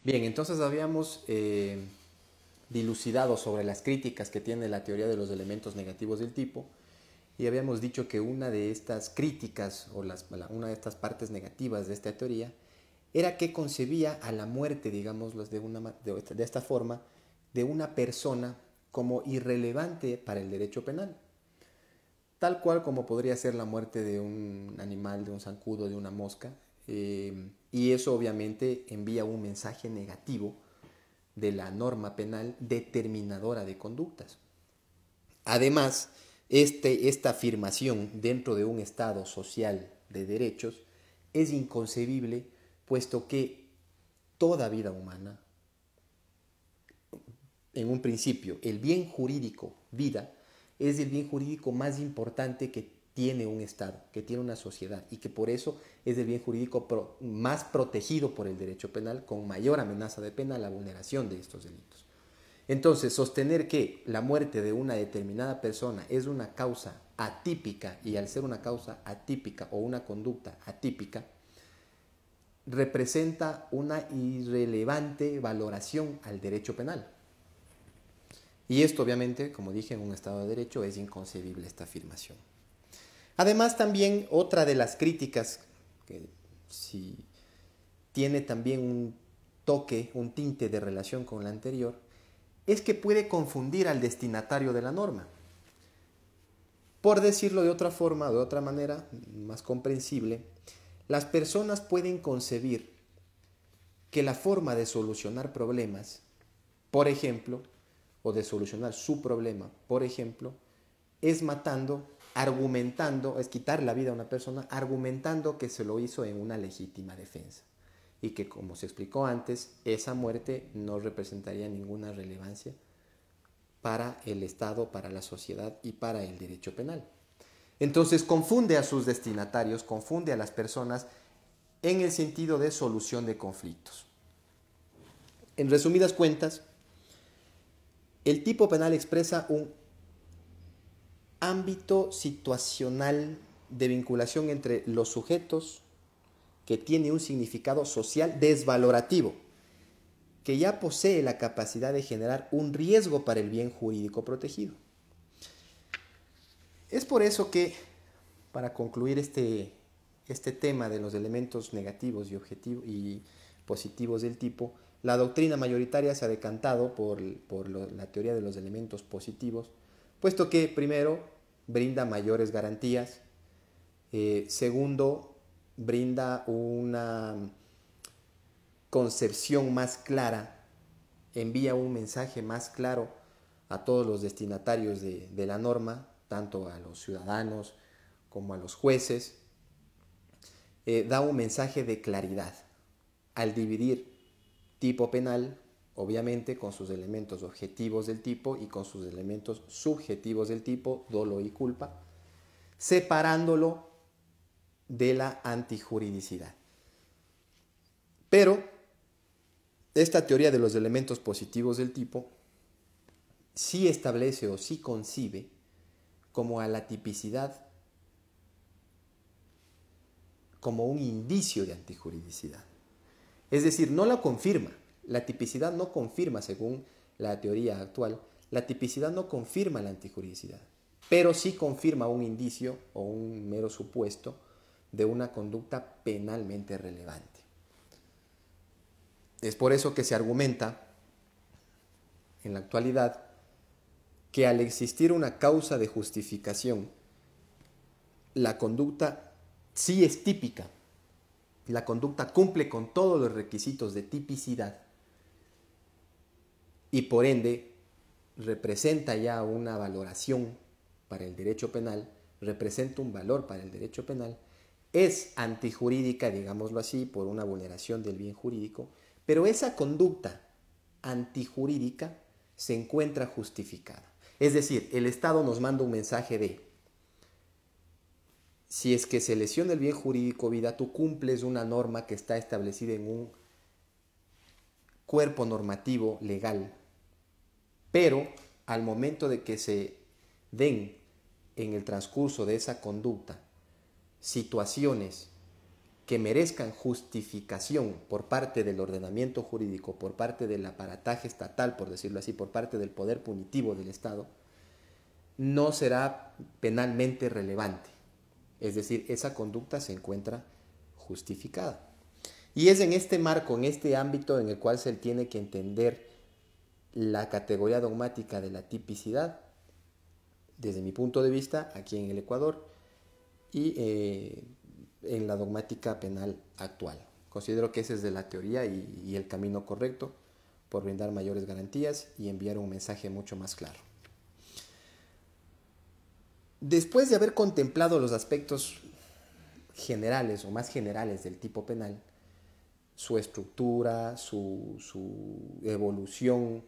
Bien, entonces habíamos dilucidado sobre las críticas que tiene la teoría de los elementos negativos del tipo y habíamos dicho que una de estas críticas o una de estas partes negativas de esta teoría era que concebía a la muerte, digámoslo de esta forma, de una persona como irrelevante para el derecho penal, tal cual como podría ser la muerte de un animal, de un zancudo, de una mosca, y eso obviamente envía un mensaje negativo de la norma penal determinadora de conductas. Además, esta afirmación dentro de un Estado social de derechos es inconcebible, puesto que toda vida humana, en un principio, el bien jurídico, vida, es el bien jurídico más importante que tiene un Estado, que tiene una sociedad, y que por eso es el bien jurídico más protegido por el derecho penal, con mayor amenaza de pena la vulneración de estos delitos. Entonces, sostener que la muerte de una determinada persona es una causa atípica, y al ser una causa atípica o una conducta atípica, representa una irrelevante valoración al derecho penal. Y esto obviamente, como dije, en un Estado de Derecho es inconcebible esta afirmación. Además, también otra de las críticas, que si tiene también un toque, un tinte de relación con la anterior, es que puede confundir al destinatario de la norma. Por decirlo de otra forma, de otra manera, más comprensible, las personas pueden concebir que la forma de solucionar problemas, por ejemplo, o de solucionar su problema, por ejemplo, es matando, argumentando, es quitar la vida a una persona, argumentando que se lo hizo en una legítima defensa. Y que, como se explicó antes, esa muerte no representaría ninguna relevancia para el Estado, para la sociedad y para el derecho penal. Entonces confunde a sus destinatarios, confunde a las personas en el sentido de solución de conflictos. En resumidas cuentas, el tipo penal expresa un ámbito situacional de vinculación entre los sujetos que tiene un significado social desvalorativo, que ya posee la capacidad de generar un riesgo para el bien jurídico protegido. Es por eso que, para concluir este tema de los elementos negativos y positivos del tipo, la doctrina mayoritaria se ha decantado por la teoría de los elementos positivos, puesto que, primero, brinda mayores garantías, segundo, brinda una concepción más clara, envía un mensaje más claro a todos los destinatarios de la norma, tanto a los ciudadanos como a los jueces, da un mensaje de claridad al dividir tipo penal, obviamente con sus elementos objetivos del tipo y con sus elementos subjetivos del tipo, dolo y culpa, separándolo de la antijuridicidad. Pero esta teoría de los elementos positivos del tipo sí establece o sí concibe como a la tipicidad como un indicio de antijuridicidad. Es decir, no la confirma. La tipicidad no confirma, según la teoría actual, la tipicidad no confirma la antijuridicidad, pero sí confirma un indicio o un mero supuesto de una conducta penalmente relevante. Es por eso que se argumenta en la actualidad que al existir una causa de justificación, la conducta sí es típica. La conducta cumple con todos los requisitos de tipicidad y por ende representa ya una valoración para el derecho penal, representa un valor para el derecho penal, es antijurídica, digámoslo así, por una vulneración del bien jurídico, pero esa conducta antijurídica se encuentra justificada. Es decir, el Estado nos manda un mensaje de: si es que se lesiona el bien jurídico, vida, tú cumples una norma que está establecida en un cuerpo normativo legal, pero al momento de que se den en el transcurso de esa conducta situaciones que merezcan justificación por parte del ordenamiento jurídico, por parte del aparataje estatal, por decirlo así, por parte del poder punitivo del Estado, no será penalmente relevante. Es decir, esa conducta se encuentra justificada. Y es en este marco, en este ámbito en el cual se tiene que entender la categoría dogmática de la tipicidad, desde mi punto de vista, aquí en el Ecuador, y en la dogmática penal actual. Considero que ese es de la teoría y el camino correcto por brindar mayores garantías y enviar un mensaje mucho más claro. Después de haber contemplado los aspectos generales o más generales del tipo penal, su estructura, su evolución,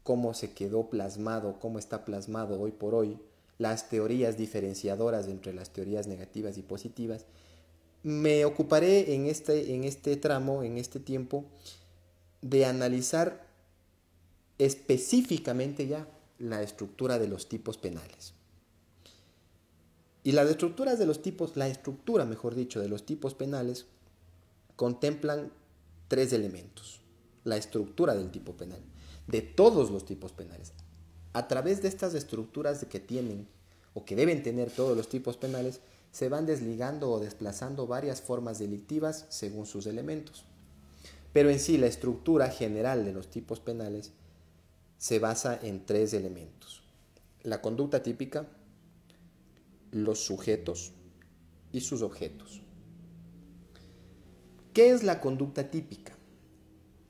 cómo se quedó plasmado, cómo está plasmado hoy por hoy, las teorías diferenciadoras entre las teorías negativas y positivas, me ocuparé en este tramo, en este tiempo, de analizar específicamente ya la estructura de los tipos penales. Y las estructuras de los tipos, la estructura, mejor dicho, de los tipos penales contemplan tres elementos. La estructura del tipo penal, de todos los tipos penales. A través de estas estructuras que tienen o que deben tener todos los tipos penales, se van desligando o desplazando varias formas delictivas según sus elementos. Pero en sí, la estructura general de los tipos penales se basa en tres elementos: la conducta típica, los sujetos y sus objetos. ¿Qué es la conducta típica?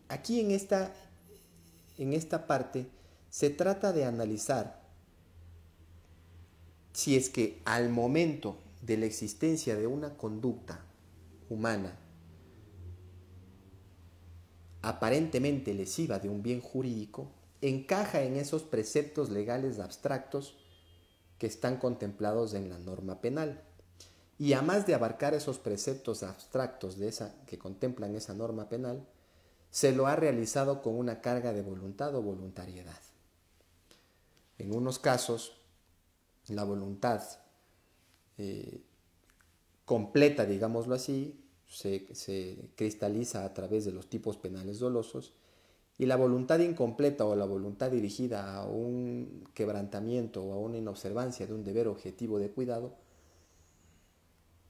Aquí en esta parte se trata de analizar si es que al momento de la existencia de una conducta humana aparentemente lesiva de un bien jurídico, encaja en esos preceptos legales abstractos que están contemplados en la norma penal. Y además de abarcar esos preceptos abstractos que contemplan esa norma penal, se lo ha realizado con una carga de voluntad o voluntariedad. En unos casos, la voluntad completa, digámoslo así, se cristaliza a través de los tipos penales dolosos, y la voluntad incompleta o la voluntad dirigida a un quebrantamiento o a una inobservancia de un deber objetivo de cuidado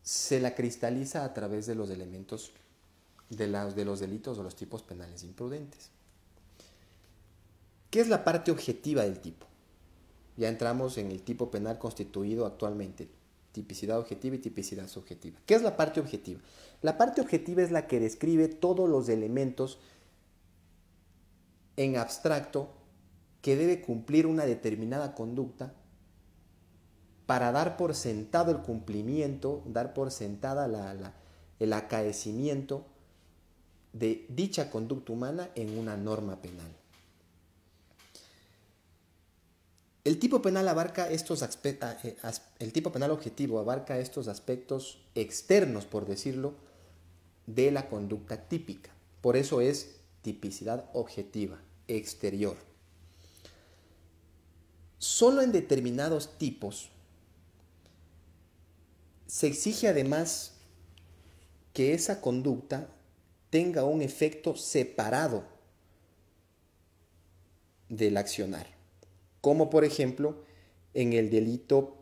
se la cristaliza a través de los elementos de los delitos o los tipos penales imprudentes. ¿Qué es la parte objetiva del tipo? Ya entramos en el tipo penal constituido actualmente: tipicidad objetiva y tipicidad subjetiva. ¿Qué es la parte objetiva? La parte objetiva es la que describe todos los elementos en abstracto que debe cumplir una determinada conducta para dar por sentado el cumplimiento, dar por sentada el acaecimiento de dicha conducta humana en una norma penal. El tipo penal abarca el tipo penal objetivo abarca estos aspectos externos, por decirlo, de la conducta típica. Por eso es tipicidad objetiva, exterior. Solo en determinados tipos se exige además que esa conducta tenga un efecto separado del accionar, como por ejemplo en el delito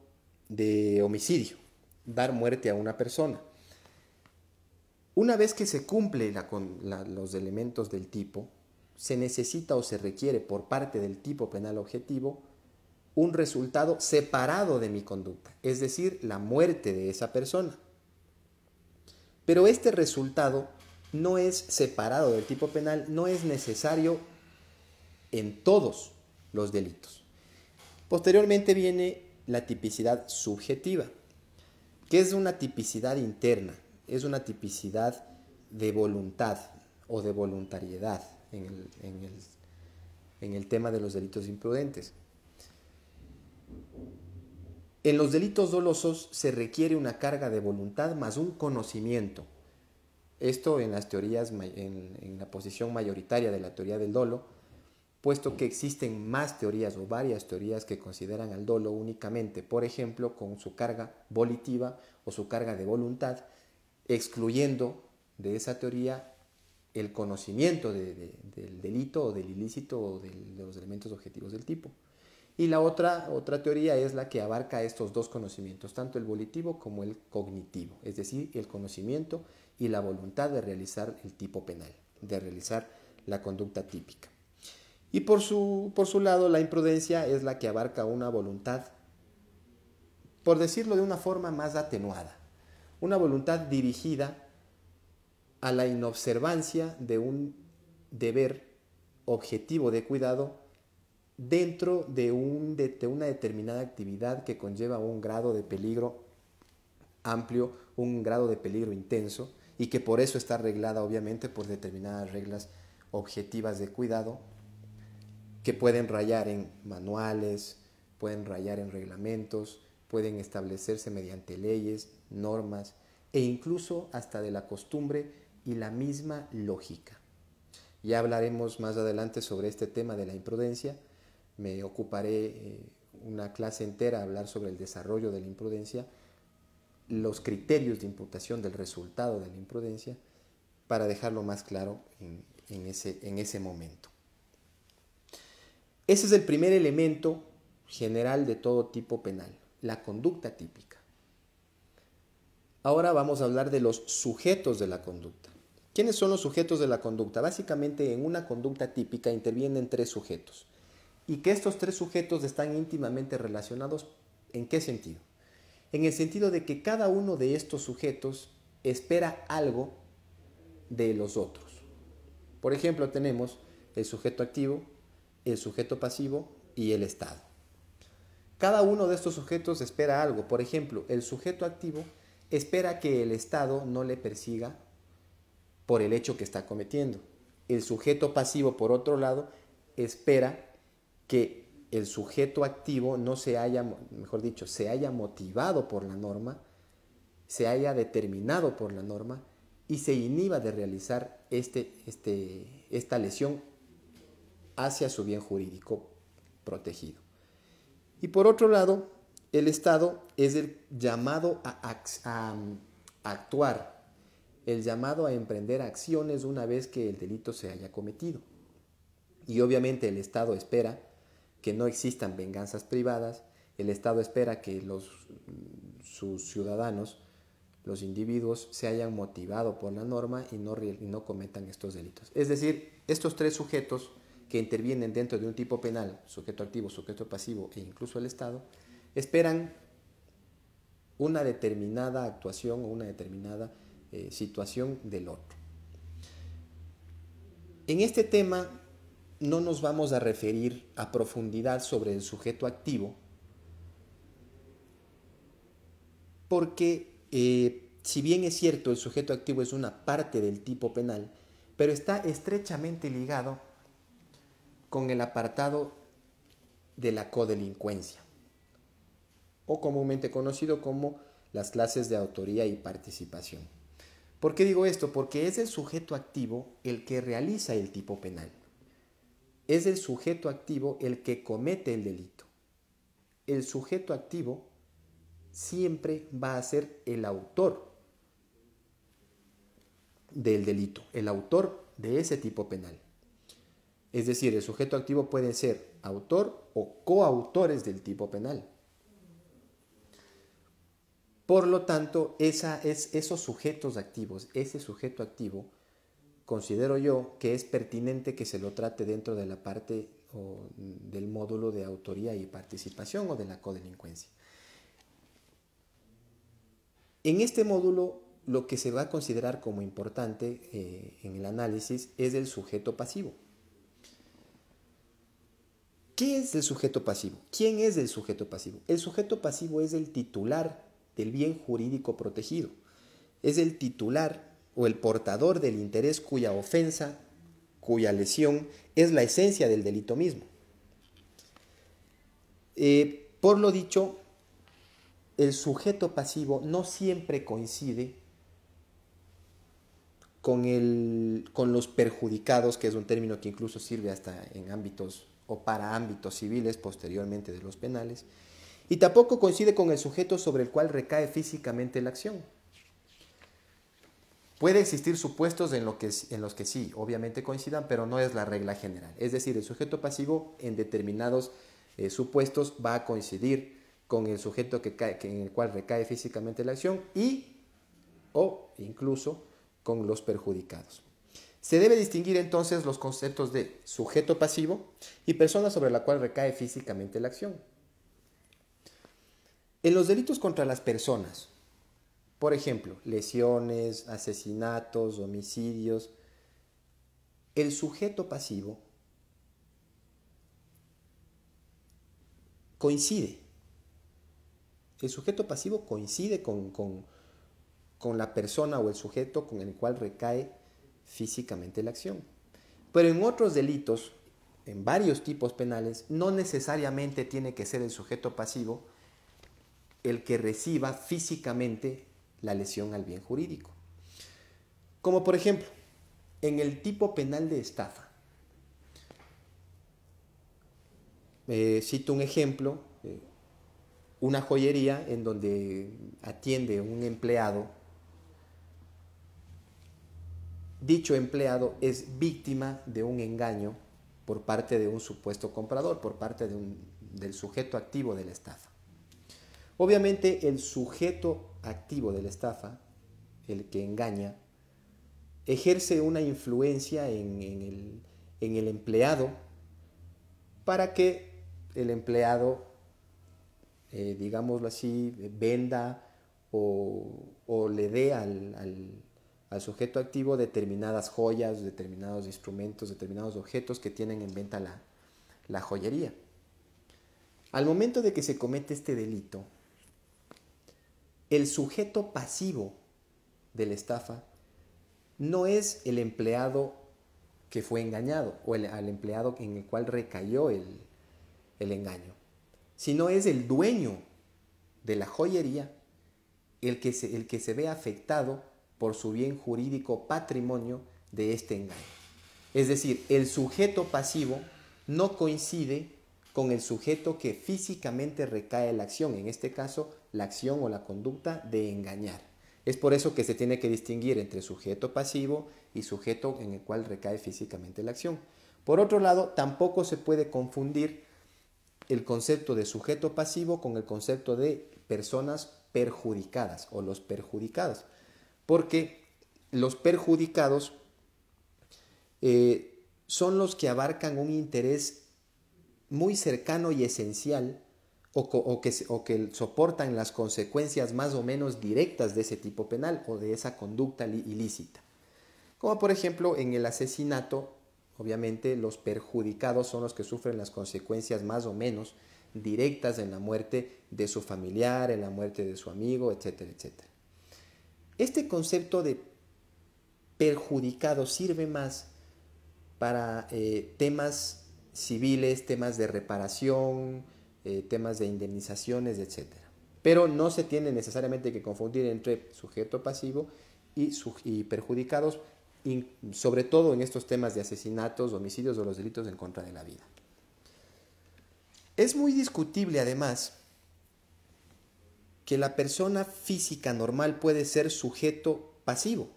de homicidio, dar muerte a una persona. Una vez que se cumple los elementos del tipo, se necesita o se requiere por parte del tipo penal objetivo un resultado separado de mi conducta, es decir, la muerte de esa persona. Pero este resultado no es separado del tipo penal, no es necesario en todos los delitos. Posteriormente viene la tipicidad subjetiva, que es una tipicidad interna, es una tipicidad de voluntad o de voluntariedad en el tema de los delitos imprudentes. En los delitos dolosos se requiere una carga de voluntad más un conocimiento. Esto en las teorías, en la posición mayoritaria de la teoría del dolo, puesto que existen más teorías o varias teorías que consideran al dolo únicamente, por ejemplo, con su carga volitiva o su carga de voluntad, excluyendo de esa teoría el conocimiento del delito o del ilícito o de los elementos objetivos del tipo. Y la otra teoría es la que abarca estos dos conocimientos, tanto el volitivo como el cognitivo, es decir, el conocimiento y la voluntad de realizar el tipo penal, de realizar la conducta típica. Y por su lado, la imprudencia es la que abarca una voluntad, por decirlo de una forma más atenuada, una voluntad dirigida a la inobservancia de un deber objetivo de cuidado dentro de una determinada actividad que conlleva un grado de peligro amplio, un grado de peligro intenso, y que por eso está reglada obviamente por determinadas reglas objetivas de cuidado que pueden rayar en manuales, pueden rayar en reglamentos, pueden establecerse mediante leyes, normas e incluso hasta de la costumbre y la misma lógica. Ya hablaremos más adelante sobre este tema de la imprudencia. Me ocuparé una clase entera a hablar sobre el desarrollo de la imprudencia, los criterios de imputación del resultado de la imprudencia, para dejarlo más claro en ese momento. Ese es el primer elemento general de todo tipo penal, la conducta típica. Ahora vamos a hablar de los sujetos de la conducta. ¿Quiénes son los sujetos de la conducta? Básicamente en una conducta típica intervienen tres sujetos. Y que estos tres sujetos están íntimamente relacionados, ¿en qué sentido? En el sentido de que cada uno de estos sujetos espera algo de los otros. Por ejemplo, tenemos el sujeto activo, el sujeto pasivo y el Estado. Cada uno de estos sujetos espera algo. Por ejemplo, el sujeto activo espera que el Estado no le persiga por el hecho que está cometiendo. El sujeto pasivo, por otro lado, espera que el sujeto activo no se haya, mejor dicho, se haya motivado por la norma, se haya determinado por la norma y se inhiba de realizar esta lesión hacia su bien jurídico protegido. Y por otro lado, el Estado es el llamado a actuar, el llamado a emprender acciones una vez que el delito se haya cometido. Y obviamente el Estado espera que no existan venganzas privadas, el Estado espera que sus ciudadanos, los individuos, se hayan motivado por la norma y no cometan estos delitos. Es decir, estos tres sujetos que intervienen dentro de un tipo penal, sujeto activo, sujeto pasivo e incluso el Estado, esperan una determinada actuación o una determinada situación del otro. En este tema no nos vamos a referir a profundidad sobre el sujeto activo, porque si bien es cierto el sujeto activo es una parte del tipo penal, pero está estrechamente ligado con el apartado de la codelincuencia, o comúnmente conocido como las clases de autoría y participación. ¿Por qué digo esto? Porque es el sujeto activo el que realiza el tipo penal. Es el sujeto activo el que comete el delito. El sujeto activo siempre va a ser el autor del delito, el autor de ese tipo penal. Es decir, el sujeto activo puede ser autor o coautores del tipo penal. Por lo tanto, esos sujetos activos, ese sujeto activo, considero yo que es pertinente que se lo trate dentro de la parte o del módulo de autoría y participación o de la codelincuencia. En este módulo, lo que se va a considerar como importante en el análisis es el sujeto pasivo. ¿Qué es el sujeto pasivo? ¿Quién es el sujeto pasivo? El sujeto pasivo es el titular del bien jurídico protegido. Es el titular o el portador del interés cuya ofensa, cuya lesión es la esencia del delito mismo. Por lo dicho, el sujeto pasivo no siempre coincide con los perjudicados, que es un término que incluso sirve hasta en ámbitos o para ámbitos civiles posteriormente de los penales, y tampoco coincide con el sujeto sobre el cual recae físicamente la acción. Puede existir supuestos en los que sí, obviamente coincidan, pero no es la regla general. Es decir, el sujeto pasivo en determinados supuestos va a coincidir con el sujeto en el cual recae físicamente la acción y o incluso con los perjudicados. Se debe distinguir entonces los conceptos de sujeto pasivo y persona sobre la cual recae físicamente la acción. En los delitos contra las personas, por ejemplo, lesiones, asesinatos, homicidios, el sujeto pasivo coincide. El sujeto pasivo coincide con la persona o el sujeto con el cual recae físicamente la acción. Pero en otros delitos, en varios tipos penales, no necesariamente tiene que ser el sujeto pasivo el que reciba físicamente la lesión al bien jurídico. Como por ejemplo, en el tipo penal de estafa. Cito un ejemplo, una joyería en donde atiende un empleado. Dicho empleado es víctima de un engaño por parte de un supuesto comprador, por parte del sujeto activo de la estafa. Obviamente el sujeto activo de la estafa, el que engaña, ejerce una influencia en el empleado para que el empleado, digámoslo así, venda o le dé al sujeto activo determinadas joyas, determinados instrumentos, determinados objetos que tienen en venta la joyería. Al momento de que se comete este delito, el sujeto pasivo de la estafa no es el empleado que fue engañado o al empleado en el cual recayó el engaño, sino es el dueño de la joyería el que se ve afectado por su bien jurídico patrimonio de este engaño. Es decir, el sujeto pasivo no coincide con el sujeto que físicamente recae la acción, en este caso la acción o la conducta de engañar. Es por eso que se tiene que distinguir entre sujeto pasivo y sujeto en el cual recae físicamente la acción. Por otro lado, tampoco se puede confundir el concepto de sujeto pasivo con el concepto de personas perjudicadas o los perjudicados, porque los perjudicados son los que abarcan un interés muy cercano y esencial o que soportan las consecuencias más o menos directas de ese tipo penal o de esa conducta ilícita. Como por ejemplo en el asesinato, obviamente los perjudicados son los que sufren las consecuencias más o menos directas en la muerte de su familiar, en la muerte de su amigo, etcétera, etcétera. Este concepto de perjudicado sirve más para temas civiles, temas de reparación, temas de indemnizaciones, etc. Pero no se tiene necesariamente que confundir entre sujeto pasivo y perjudicados, sobre todo en estos temas de asesinatos, homicidios o los delitos en contra de la vida. Es muy discutible además que la persona física normal puede ser sujeto pasivo.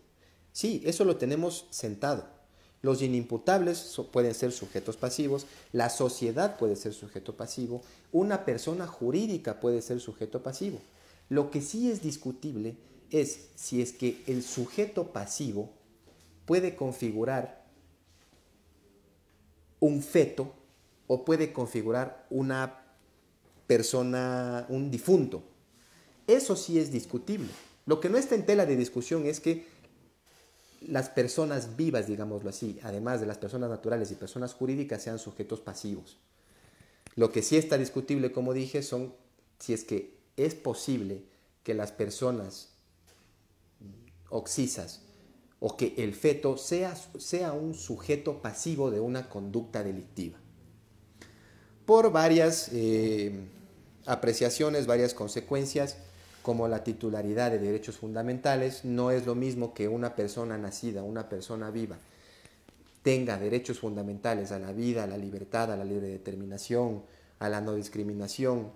Sí, eso lo tenemos sentado. Los inimputables pueden ser sujetos pasivos, la sociedad puede ser sujeto pasivo, una persona jurídica puede ser sujeto pasivo. Lo que sí es discutible es si es que el sujeto pasivo puede configurar un feto o puede configurar una persona, un difunto. Eso sí es discutible. Lo que no está en tela de discusión es que las personas vivas, digámoslo así, además de las personas naturales y personas jurídicas, sean sujetos pasivos. Lo que sí está discutible, como dije, son si es que es posible que las personas occisas o que el feto sea un sujeto pasivo de una conducta delictiva. Por varias apreciaciones, varias consecuencias, como la titularidad de derechos fundamentales, no es lo mismo que una persona nacida, una persona viva, tenga derechos fundamentales a la vida, a la libertad, a la libre determinación, a la no discriminación.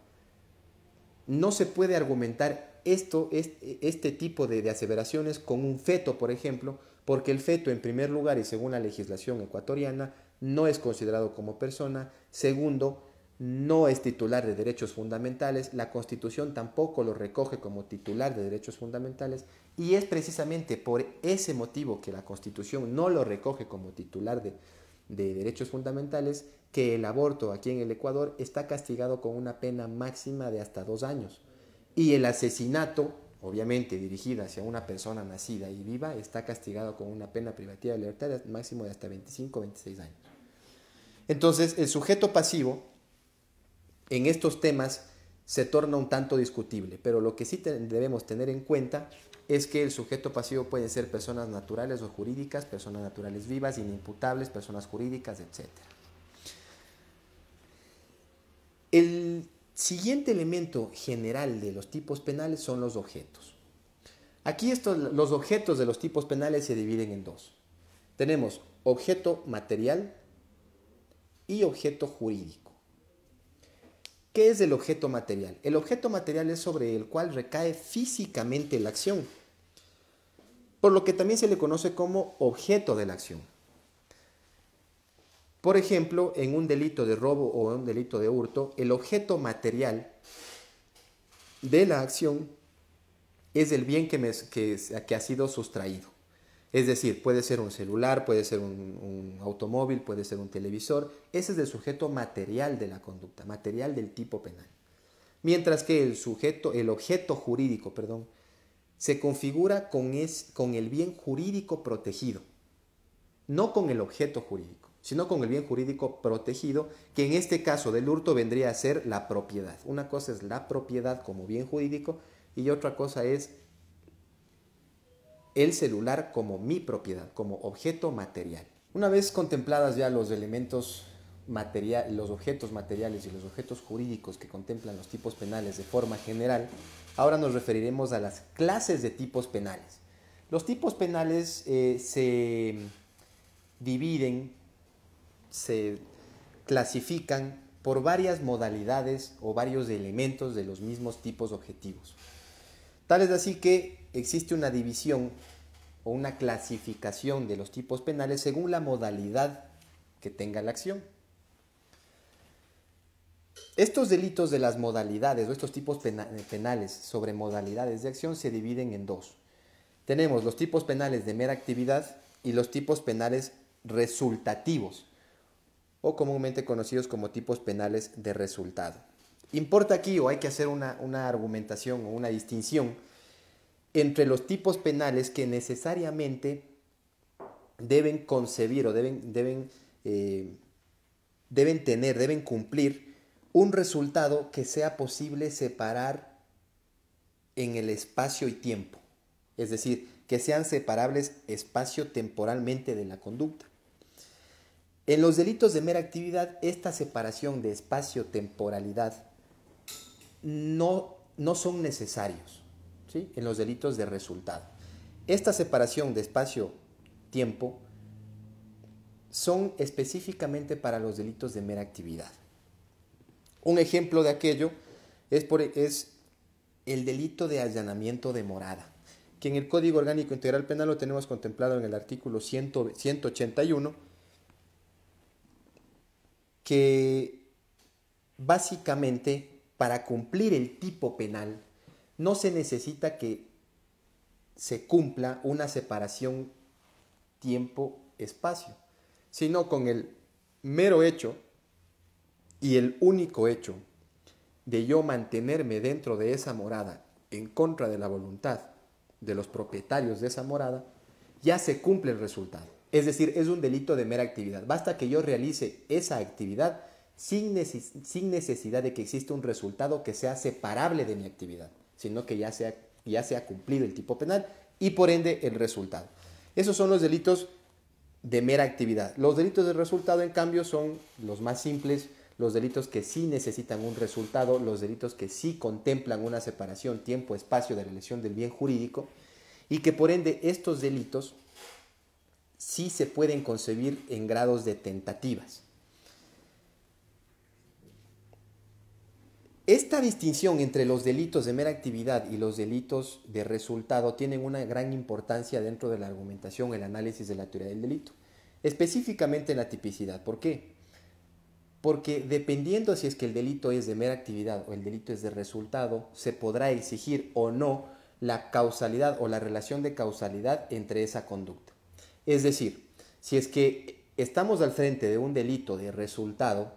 No se puede argumentar este tipo de aseveraciones con un feto, por ejemplo, porque el feto, en primer lugar, y según la legislación ecuatoriana, no es considerado como persona. Segundo, no es titular de derechos fundamentales. La Constitución tampoco lo recoge como titular de derechos fundamentales. Y es precisamente por ese motivo que la Constitución no lo recoge como titular de derechos fundamentales, que el aborto aquí en el Ecuador está castigado con una pena máxima de hasta 2 años. Y el asesinato, obviamente dirigida hacia una persona nacida y viva, está castigado con una pena privativa de libertad máximo de hasta 25 o 26 años. Entonces, el sujeto pasivo en estos temas se torna un tanto discutible, pero lo que sí debemos tener en cuenta es que el sujeto pasivo pueden ser personas naturales o jurídicas, personas naturales vivas, inimputables, personas jurídicas, etc. El siguiente elemento general de los tipos penales son los objetos. Aquí los objetos de los tipos penales se dividen en dos. Tenemos objeto material y objeto jurídico. ¿Qué es el objeto material? El objeto material es sobre el cual recae físicamente la acción, por lo que también se le conoce como objeto de la acción. Por ejemplo, en un delito de robo o en un delito de hurto, el objeto material de la acción es el bien que ha sido sustraído. Es decir, puede ser un celular, puede ser un automóvil, puede ser un televisor. Ese es el sujeto material de la conducta, material del tipo penal. Mientras que el objeto jurídico, se configura con el bien jurídico protegido. No con el objeto jurídico, sino con el bien jurídico protegido, que en este caso del hurto vendría a ser la propiedad. Una cosa es la propiedad como bien jurídico y otra cosa es el celular como mi propiedad, como objeto material. Una vez contempladas ya los elementos materiales, los objetos materiales y los objetos jurídicos que contemplan los tipos penales de forma general, ahora nos referiremos a las clases de tipos penales. Los tipos penales se dividen, se clasifican por varias modalidades o varios elementos de los mismos tipos objetivos. Tal es así que existe una división o una clasificación de los tipos penales según la modalidad que tenga la acción. Estos delitos de las modalidades o estos tipos penales sobre modalidades de acción se dividen en dos. Tenemos los tipos penales de mera actividad y los tipos penales resultativos, o comúnmente conocidos como tipos penales de resultado. Importa aquí, o hay que hacer una argumentación o una distinción entre los tipos penales que necesariamente deben concebir o deben cumplir un resultado que sea posible separar en el espacio y tiempo. Es decir, que sean separables espacio-temporalmente de la conducta. En los delitos de mera actividad, esta separación de espacio-temporalidad no son necesarios, ¿sí? En los delitos de resultado. Esta separación de espacio-tiempo son específicamente para los delitos de mera actividad. Un ejemplo de aquello es el delito de allanamiento de morada, que en el Código Orgánico Integral Penal lo tenemos contemplado en el artículo 181, que básicamente para cumplir el tipo penal no se necesita que se cumpla una separación tiempo-espacio, sino con el mero hecho y el único hecho de yo mantenerme dentro de esa morada en contra de la voluntad de los propietarios de esa morada, ya se cumple el resultado. Es decir, es un delito de mera actividad. Basta que yo realice esa actividad sin necesidad de que exista un resultado que sea separable de mi actividad, sino que ya se ha cumplido el tipo penal y por ende el resultado. Esos son los delitos de mera actividad. Los delitos de resultado, en cambio, son los más simples, los delitos que sí necesitan un resultado, los delitos que sí contemplan una separación tiempo-espacio de la elección del bien jurídico y que por ende estos delitos sí se pueden concebir en grados de tentativas. Esta distinción entre los delitos de mera actividad y los delitos de resultado tienen una gran importancia dentro de la argumentación, el análisis de la teoría del delito, específicamente en la tipicidad. ¿Por qué? Porque dependiendo si es que el delito es de mera actividad o el delito es de resultado, se podrá exigir o no la causalidad o la relación de causalidad entre esa conducta. Es decir, si es que estamos al frente de un delito de resultado,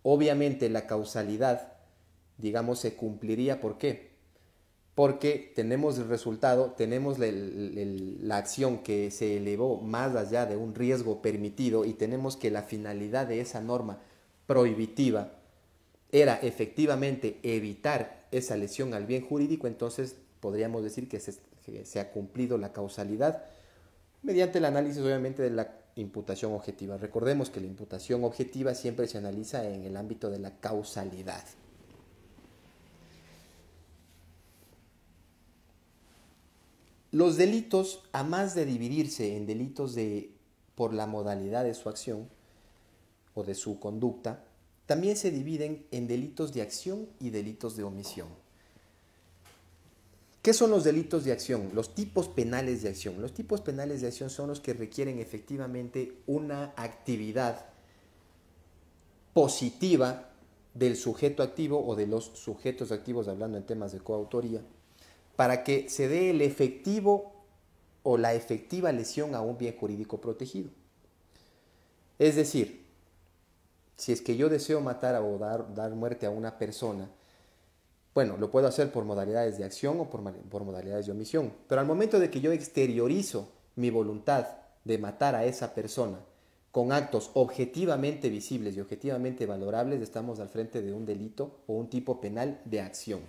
obviamente la causalidad, digamos, se cumpliría. ¿Por qué? Porque tenemos el resultado, tenemos la acción que se elevó más allá de un riesgo permitido y tenemos que la finalidad de esa norma prohibitiva era efectivamente evitar esa lesión al bien jurídico. Entonces podríamos decir que se ha cumplido la causalidad mediante el análisis, obviamente, de la imputación objetiva. Recordemos que la imputación objetiva siempre se analiza en el ámbito de la causalidad. Los delitos, a más de dividirse en delitos por la modalidad de su acción o de su conducta, también se dividen en delitos de acción y delitos de omisión. ¿Qué son los delitos de acción? Los tipos penales de acción. Los tipos penales de acción son los que requieren efectivamente una actividad positiva del sujeto activo o de los sujetos activos, hablando en temas de coautoría, para que se dé el efectivo o la efectiva lesión a un bien jurídico protegido. Es decir, si es que yo deseo matar o dar muerte a una persona, bueno, lo puedo hacer por modalidades de acción o por modalidades de omisión, pero al momento de que yo exteriorizo mi voluntad de matar a esa persona con actos objetivamente visibles y objetivamente valorables, estamos al frente de un delito o un tipo penal de acción.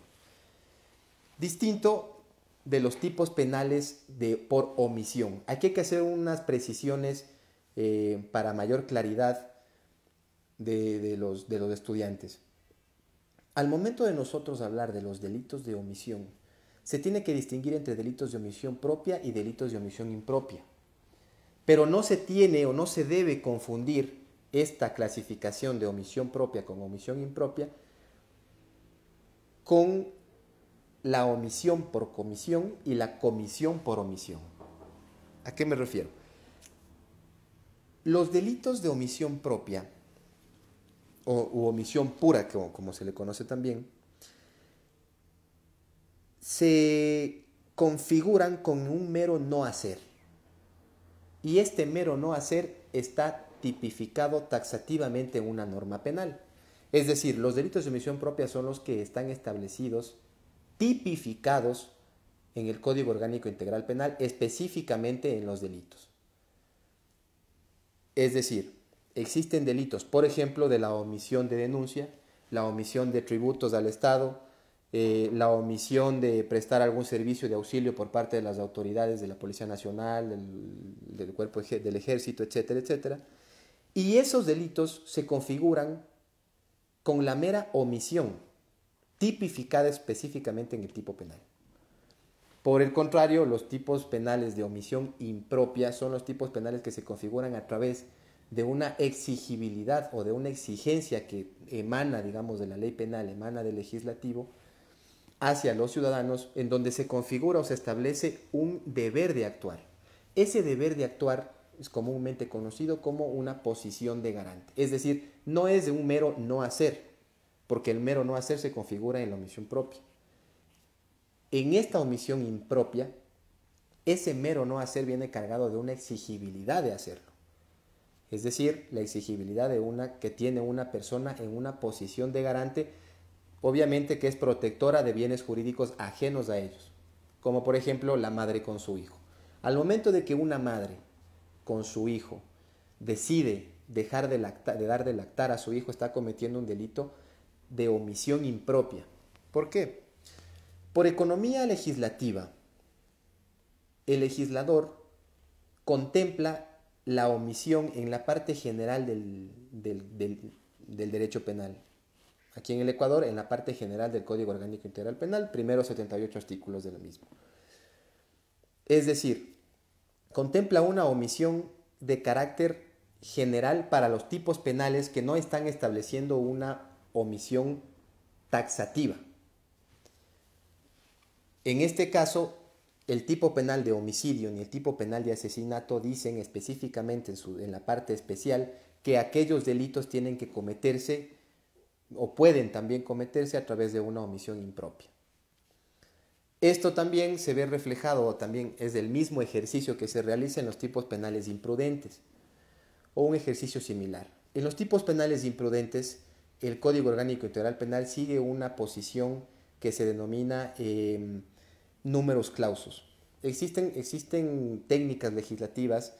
Distinto de los tipos penales por omisión. Aquí hay que hacer unas precisiones para mayor claridad de los estudiantes. Al momento de nosotros hablar de los delitos de omisión, se tiene que distinguir entre delitos de omisión propia y delitos de omisión impropia. Pero no se tiene o no se debe confundir esta clasificación de omisión propia con omisión impropia con la omisión por comisión y la comisión por omisión. ¿A qué me refiero? Los delitos de omisión propia u omisión pura, como se le conoce también, se configuran con un mero no hacer. Y este mero no hacer está tipificado taxativamente en una norma penal. Es decir, los delitos de omisión propia son los que están establecidos, tipificados en el Código Orgánico Integral Penal, específicamente en los delitos. Es decir, existen delitos, por ejemplo, de la omisión de denuncia, la omisión de tributos al Estado, la omisión de prestar algún servicio de auxilio por parte de las autoridades de la Policía Nacional, del Cuerpo del Ejército, etcétera, etcétera. Y esos delitos se configuran con la mera omisión, tipificada específicamente en el tipo penal. Por el contrario, los tipos penales de omisión impropia son los tipos penales que se configuran a través de una exigibilidad o de una exigencia que emana, digamos, de la ley penal, emana del legislativo, hacia los ciudadanos, en donde se configura o se establece un deber de actuar. Ese deber de actuar es comúnmente conocido como una posición de garante. Es decir, no es de un mero no hacer, porque el mero no hacer se configura en la omisión propia. En esta omisión impropia, ese mero no hacer viene cargado de una exigibilidad de hacerlo. Es decir, la exigibilidad que tiene una persona en una posición de garante, obviamente que es protectora de bienes jurídicos ajenos a ellos, como por ejemplo la madre con su hijo. Al momento de que una madre con su hijo decide dejar de dar de lactar a su hijo, está cometiendo un delito de omisión impropia. ¿Por qué? Por economía legislativa, el legislador contempla la omisión en la parte general del derecho penal. Aquí en el Ecuador, en la parte general del Código Orgánico Integral Penal, primeros 78 artículos de lo mismo. Es decir, contempla una omisión de carácter general para los tipos penales que no están estableciendo una omisión taxativa. En este caso, el tipo penal de homicidio ni el tipo penal de asesinato dicen específicamente en la parte especial que aquellos delitos tienen que cometerse o pueden también cometerse a través de una omisión impropia. Esto también se ve reflejado, o también es el mismo ejercicio que se realiza en los tipos penales imprudentes, o un ejercicio similar. En los tipos penales imprudentes, el Código Orgánico Integral Penal sigue una posición que se denomina números clausus. Existen técnicas legislativas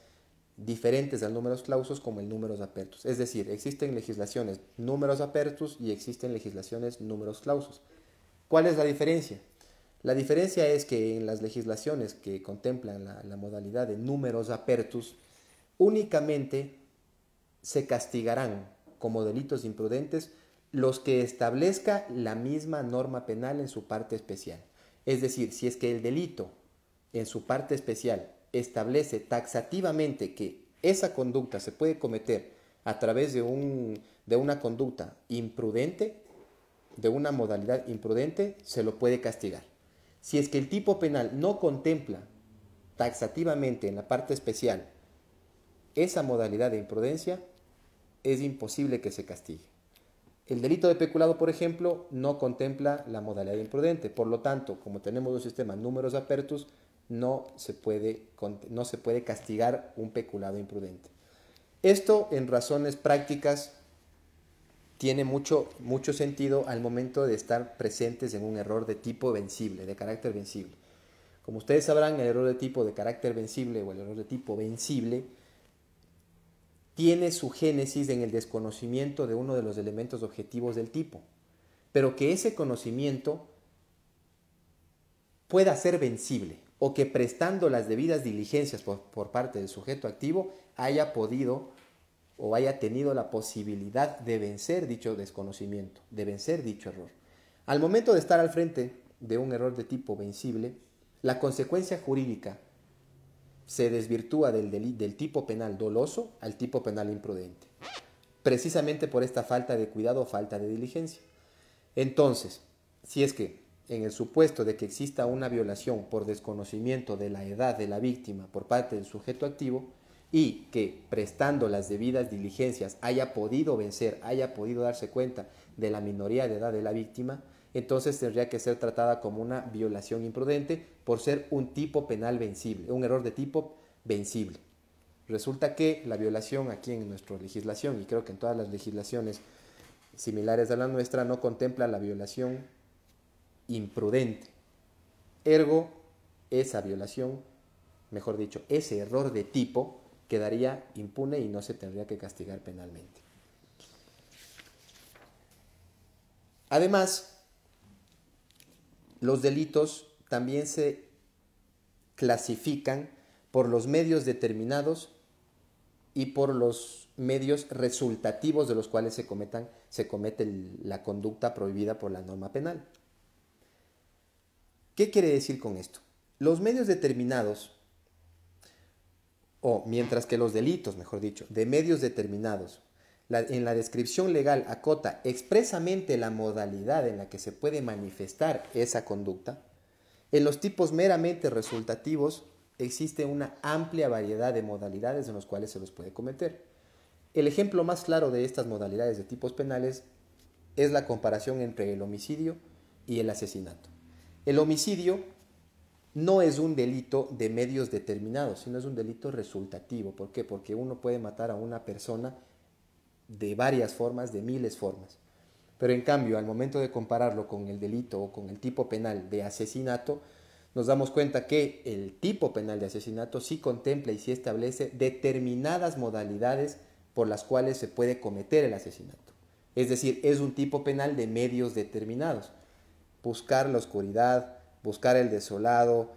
diferentes al números clausus como el números apertus. Es decir, existen legislaciones números apertus y existen legislaciones números clausus. ¿Cuál es la diferencia? La diferencia es que en las legislaciones que contemplan la modalidad de números apertus, únicamente se castigarán como delitos imprudentes los que establezca la misma norma penal en su parte especial. Es decir, si es que el delito en su parte especial establece taxativamente que esa conducta se puede cometer a través de una conducta imprudente, de una modalidad imprudente, se lo puede castigar. Si es que el tipo penal no contempla taxativamente en la parte especial esa modalidad de imprudencia, es imposible que se castigue. El delito de peculado, por ejemplo, no contempla la modalidad imprudente. Por lo tanto, como tenemos un sistema números apertus, no se puede castigar un peculado imprudente. Esto, en razones prácticas, tiene mucho sentido al momento de estar presentes en un error de tipo vencible, de carácter vencible. Como ustedes sabrán, el error de tipo de carácter vencible o el error de tipo vencible tiene su génesis en el desconocimiento de uno de los elementos objetivos del tipo, pero que ese conocimiento pueda ser vencible o que prestando las debidas diligencias por parte del sujeto activo haya podido o haya tenido la posibilidad de vencer dicho desconocimiento, de vencer dicho error. Al momento de estar al frente de un error de tipo vencible, la consecuencia jurídica se desvirtúa del tipo penal doloso al tipo penal imprudente, precisamente por esta falta de cuidado o falta de diligencia. Entonces, si es que en el supuesto de que exista una violación por desconocimiento de la edad de la víctima por parte del sujeto activo y que prestando las debidas diligencias haya podido vencer, haya podido darse cuenta de la minoría de edad de la víctima, entonces tendría que ser tratada como una violación imprudente por ser un tipo penal vencible, un error de tipo vencible. Resulta que la violación aquí en nuestra legislación, y creo que en todas las legislaciones similares a la nuestra, no contempla la violación imprudente. Ergo, esa violación, mejor dicho, ese error de tipo quedaría impune y no se tendría que castigar penalmente. Además, los delitos también se clasifican por los medios determinados y por los medios resultativos de los cuales se comete la conducta prohibida por la norma penal. ¿Qué quiere decir con esto? Los medios determinados, o mientras que los delitos, mejor dicho, de medios determinados, en la descripción legal acota expresamente la modalidad en la que se puede manifestar esa conducta, en los tipos meramente resultativos existe una amplia variedad de modalidades en las cuales se los puede cometer. El ejemplo más claro de estas modalidades de tipos penales es la comparación entre el homicidio y el asesinato. El homicidio no es un delito de medios determinados, sino es un delito resultativo. ¿Por qué? Porque uno puede matar a una persona de varias formas, de miles de formas. Pero en cambio, al momento de compararlo con el delito o con el tipo penal de asesinato, nos damos cuenta que el tipo penal de asesinato sí contempla y sí establece determinadas modalidades por las cuales se puede cometer el asesinato. Es decir, es un tipo penal de medios determinados. Buscar la oscuridad, buscar el desolado,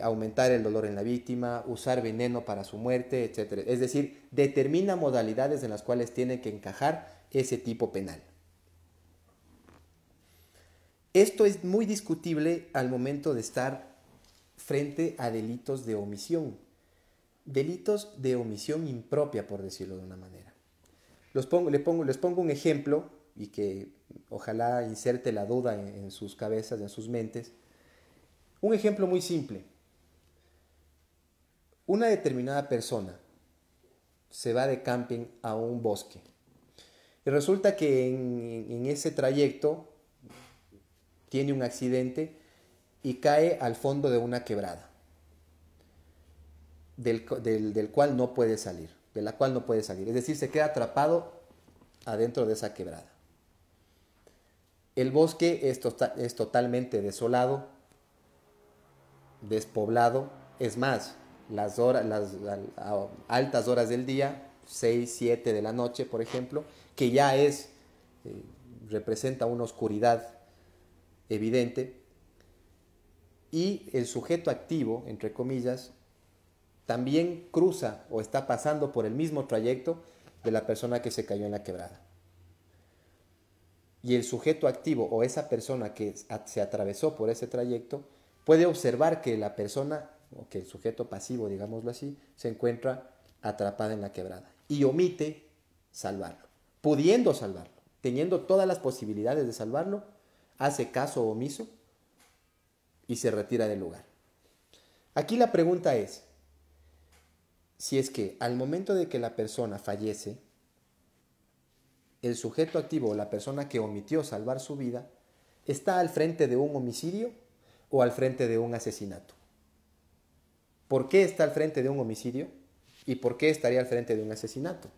aumentar el dolor en la víctima, usar veneno para su muerte, etc. Es decir, determina modalidades en las cuales tiene que encajar ese tipo penal. Esto es muy discutible al momento de estar frente a delitos de omisión. Delitos de omisión impropia, por decirlo de una manera. Les pongo un ejemplo y que ojalá inserte la duda en sus cabezas, en sus mentes. Un ejemplo muy simple. Una determinada persona se va de camping a un bosque y resulta que en ese trayecto tiene un accidente y cae al fondo de una quebrada, del cual no puede salir, de la cual no puede salir. Es decir, se queda atrapado adentro de esa quebrada. El bosque es totalmente desolado, despoblado. Es más, las altas horas del día, 6, 7 de la noche, por ejemplo, que ya representa una oscuridad evidente, y el sujeto activo, entre comillas, también cruza o está pasando por el mismo trayecto de la persona que se cayó en la quebrada. Y el sujeto activo o esa persona que se atravesó por ese trayecto puede observar que la persona, o que el sujeto pasivo, digámoslo así, se encuentra atrapada en la quebrada y omite salvarlo. Pudiendo salvarlo, teniendo todas las posibilidades de salvarlo, hace caso omiso y se retira del lugar. Aquí la pregunta es, si es que al momento de que la persona fallece, el sujeto activo o la persona que omitió salvar su vida está al frente de un homicidio o al frente de un asesinato. ¿Por qué está al frente de un homicidio y por qué estaría al frente de un asesinato?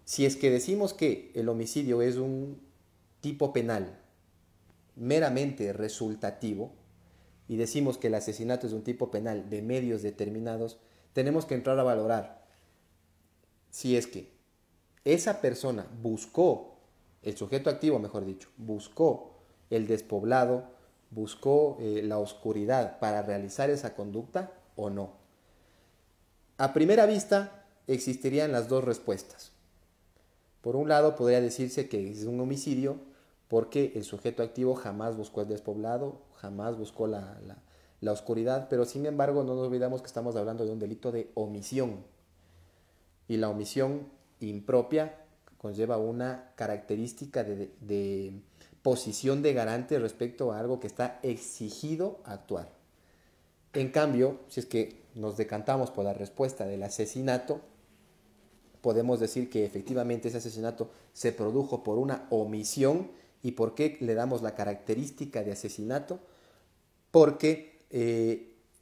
Si es que decimos que el homicidio es un tipo penal meramente resultativo y decimos que el asesinato es un tipo penal de medios determinados, tenemos que entrar a valorar si es que esa persona buscó, el sujeto activo mejor dicho, buscó el despoblado, buscó la oscuridad para realizar esa conducta o no. A primera vista existirían las dos respuestas. Por un lado podría decirse que es un homicidio porque el sujeto activo jamás buscó el despoblado, jamás buscó la oscuridad, pero sin embargo no nos olvidamos que estamos hablando de un delito de omisión. Y la omisión impropia conlleva una característica de posición de garante respecto a algo que está exigido actuar. En cambio, si es que nos decantamos por la respuesta del asesinato, podemos decir que efectivamente ese asesinato se produjo por una omisión. ¿Y por qué le damos la característica de asesinato? Porque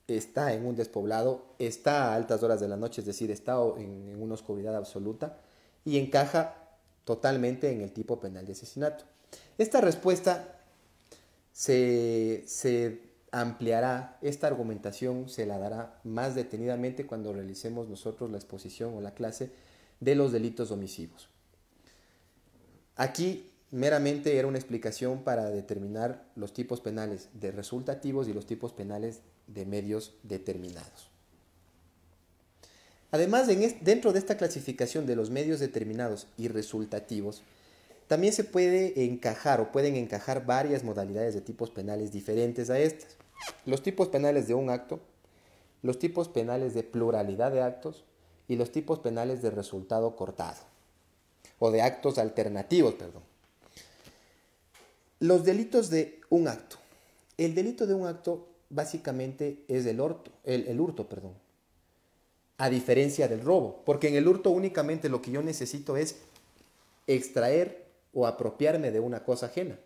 está en un despoblado, está a altas horas de la noche, es decir, está en una oscuridad absoluta y encaja totalmente en el tipo penal de asesinato. Esta respuesta se ampliará, esta argumentación se la dará más detenidamente cuando realicemos nosotros la exposición o la clase de los delitos omisivos. Aquí meramente era una explicación para determinar los tipos penales de resultativos y los tipos penales de medios determinados. Además, dentro de esta clasificación de los medios determinados y resultativos, también se puede encajar o pueden encajar varias modalidades de tipos penales diferentes a estas. Los tipos penales de un acto, los tipos penales de pluralidad de actos y los tipos penales de resultado cortado o de actos alternativos, perdón. Los delitos de un acto. El delito de un acto básicamente es el hurto, a diferencia del robo, porque en el hurto únicamente lo que yo necesito es extraer o apropiarme de una cosa ajena.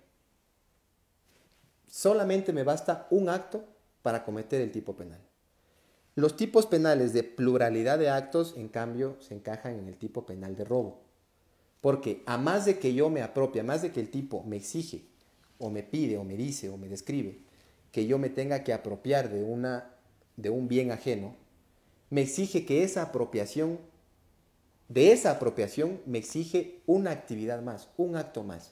Solamente me basta un acto para cometer el tipo penal. Los tipos penales de pluralidad de actos, en cambio, se encajan en el tipo penal de robo. Porque a más de que yo me apropie, a más de que el tipo me exige, o me pide, o me dice, o me describe, que yo me tenga que apropiar de un bien ajeno, me exige que de esa apropiación me exige una actividad más, un acto más.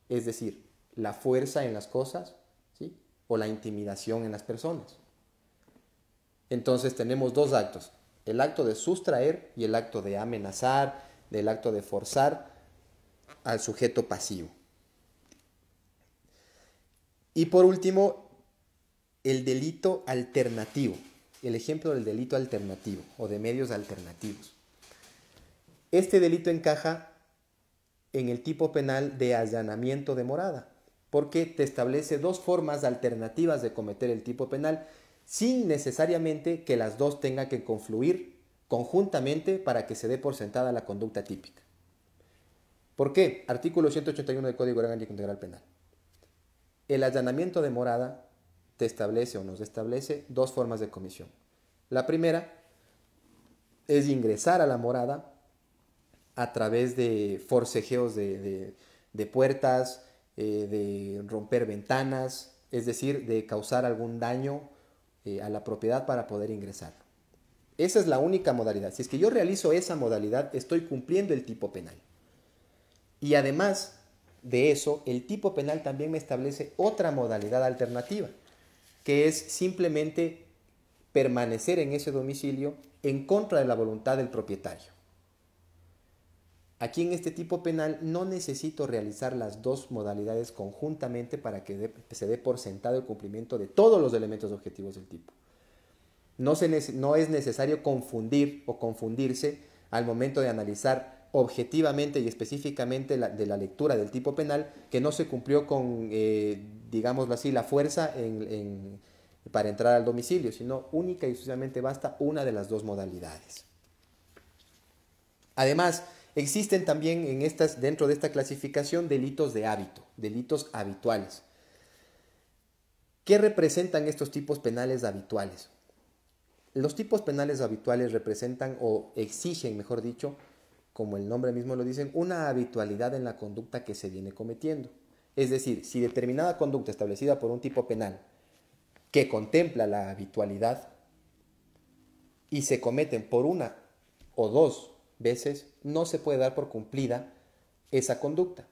Es decir, la fuerza en las cosas, ¿sí? O la intimidación en las personas. Entonces tenemos dos actos, el acto de sustraer y el acto de amenazar, el acto de forzar al sujeto pasivo. Y por último, el delito alternativo, el ejemplo del delito alternativo o de medios alternativos. Este delito encaja en el tipo penal de allanamiento de morada, porque te establece dos formas alternativas de cometer el tipo penal sin necesariamente que las dos tengan que confluir conjuntamente para que se dé por sentada la conducta típica. ¿Por qué? Artículo 181 del Código Orgánico Integral Penal. El allanamiento de morada te establece o nos establece dos formas de comisión. La primera es ingresar a la morada a través de forcejeos de puertas, de romper ventanas, es decir, de causar algún daño a la propiedad para poder ingresar. Esa es la única modalidad. Si es que yo realizo esa modalidad, estoy cumpliendo el tipo penal. Y además de eso, el tipo penal también me establece otra modalidad alternativa, que es simplemente permanecer en ese domicilio en contra de la voluntad del propietario. Aquí en este tipo penal no necesito realizar las dos modalidades conjuntamente para que se dé por sentado el cumplimiento de todos los elementos objetivos del tipo. No es necesario confundir o confundirse al momento de analizar objetivamente y específicamente de la lectura del tipo penal que no se cumplió con, digámoslo así, la fuerza para entrar al domicilio, sino única y exclusivamente basta una de las dos modalidades. Además, existen también dentro de esta clasificación delitos de hábito, delitos habituales. ¿Qué representan estos tipos penales habituales? Los tipos penales habituales representan o exigen, mejor dicho, como el nombre mismo lo dicen, una habitualidad en la conducta que se viene cometiendo. Es decir, si determinada conducta establecida por un tipo penal que contempla la habitualidad y se cometen por una o dos veces, no se puede dar por cumplida esa conducta.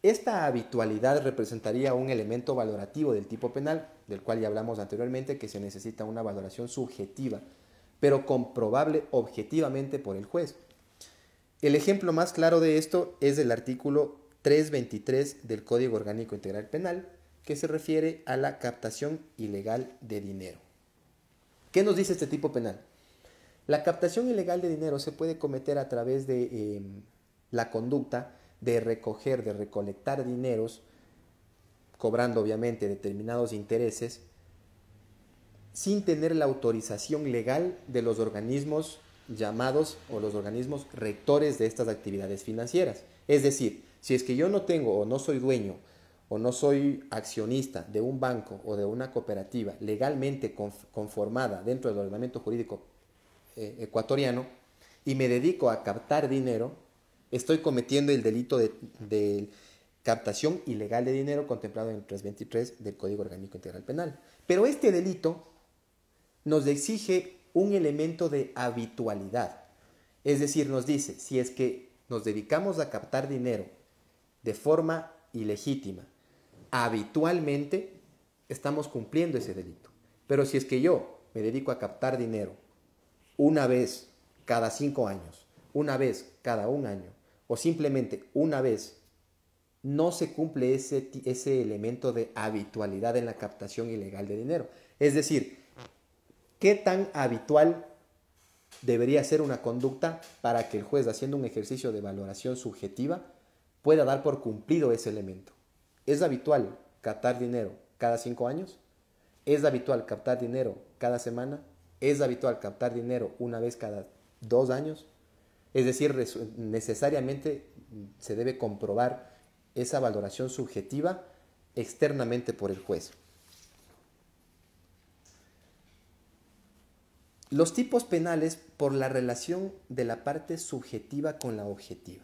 Esta habitualidad representaría un elemento valorativo del tipo penal, del cual ya hablamos anteriormente, que se necesita una valoración subjetiva, pero comprobable objetivamente por el juez. El ejemplo más claro de esto es el artículo 323 del Código Orgánico Integral Penal, que se refiere a la captación ilegal de dinero. ¿Qué nos dice este tipo penal? La captación ilegal de dinero se puede cometer a través de la conducta de recolectar dineros, cobrando obviamente determinados intereses, sin tener la autorización legal de los organismos llamados o los organismos rectores de estas actividades financieras. Es decir, si es que yo no tengo o no soy dueño o no soy accionista de un banco o de una cooperativa legalmente conformada dentro del ordenamiento jurídico ecuatoriano y me dedico a captar dinero, estoy cometiendo el delito de captación ilegal de dinero contemplado en el 323 del Código Orgánico Integral Penal. Pero este delito nos exige un elemento de habitualidad. Es decir, nos dice, si es que nos dedicamos a captar dinero de forma ilegítima, habitualmente estamos cumpliendo ese delito. Pero si es que yo me dedico a captar dinero una vez cada 5 años, una vez cada 1 año, o simplemente una vez, no se cumple ese elemento de habitualidad en la captación ilegal de dinero. Es decir, ¿qué tan habitual debería ser una conducta para que el juez, haciendo un ejercicio de valoración subjetiva, pueda dar por cumplido ese elemento? ¿Es habitual captar dinero cada 5 años? ¿Es habitual captar dinero cada semana? ¿Es habitual captar dinero una vez cada 2 años? Es decir, necesariamente se debe comprobar esa valoración subjetiva externamente por el juez. Los tipos penales por la relación de la parte subjetiva con la objetiva.